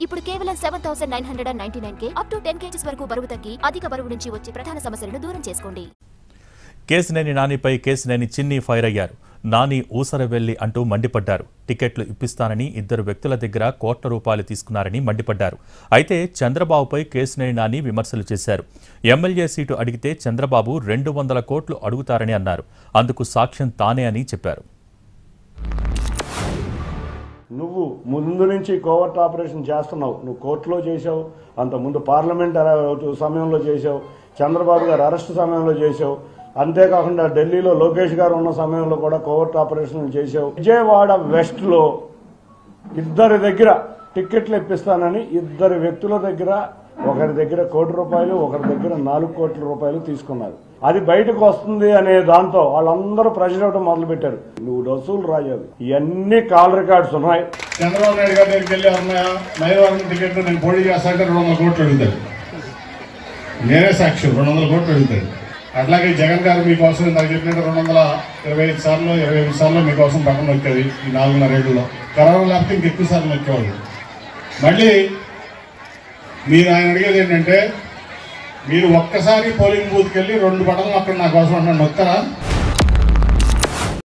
ఇప్పుడు కేవలం 7,999కే up to 10 kgs వరకు బరువు తగ్గి అధిక బరువు నుంచి వచ్చే ప్రధాన సమస్యలను దూరం చేసుకోండి. కేశినేని నానిపై కేశినేని చిన్ని ఫైర్ అయ్యారు. నాని ఊసరవెల్లి అంటూ మండిపడ్డారు. టికెట్లు ఇప్పిస్తానని 2 వ్యక్తుల దగ్గర కోట్ల రూపాయలు తీసుకున్నారని మండిపడ్డారు. అయితే చంద్రబాబుపై కేశినేని నాని విమర్శలు చేశారు. ఎమ్మెల్యే సీటు అడిగితే చంద్రబాబు 200 కోట్లు అడుగుతారని అన్నారు. అందుకు సాక్ష్యం తానే అని చెప్పారు. నువ్వు ముందు నుంచి కోవర్ట్ ఆపరేషన్ చేస్తున్నావు. నువ్వు కోర్టులో చేసావు, అంతకుముందు పార్లమెంట్ సమయంలో చేసావు, చంద్రబాబు గారు అరెస్ట్ సమయంలో చేసావు, అంతేకాకుండా ఢిల్లీలో లోకేష్ గారు ఉన్న సమయంలో కూడా కోవర్ట్ ఆపరేషన్ చేసావు. విజయవాడ వెస్ట్లో 2 దగ్గర టిక్కెట్లు ఇప్పిస్తానని 2 వ్యక్తుల దగ్గర, ఒకరి దగ్గర ₹1 కోటి, ఒకరి దగ్గర ₹4 కోట్ల తీసుకున్నారు. అది బయటకు వస్తుంది అనే దాంతో వాళ్ళందరూ ప్రెషర్ అవడం మొదలుపెట్టారు. నువ్వు వసూలు రాజావి, ఇవన్నీ కాల్ రికార్డ్స్ ఉన్నాయి. చంద్రబాబు నాయుడు గారి దగ్గరికి వెళ్ళి మైలవరం టికెట్ నేను పోటీ చేస్తాంటే 200 కోట్లు అడుగుతాడు. నేనే సాక్షి, 200 కోట్లు అడుగుతాడు. అట్లాగే జగన్ గారు మీకోసం నాకు చెప్పినట్టు 225 సార్లు 25 సార్లు మీకోసం పక్కన వచ్చేది ఈ 4.5 ఏళ్లలో. కరోనా లేకపోతే ఇంకెక్కువ సార్లు వచ్చేవాళ్ళు. మళ్ళీ మీరు ఆయన అడిగేది ఏంటంటే, మీరు ఒక్కసారి పోలింగ్ బూత్కి వెళ్ళి 2 బటన్లు అక్కడ నా కోసం అంటే నొక్కరా?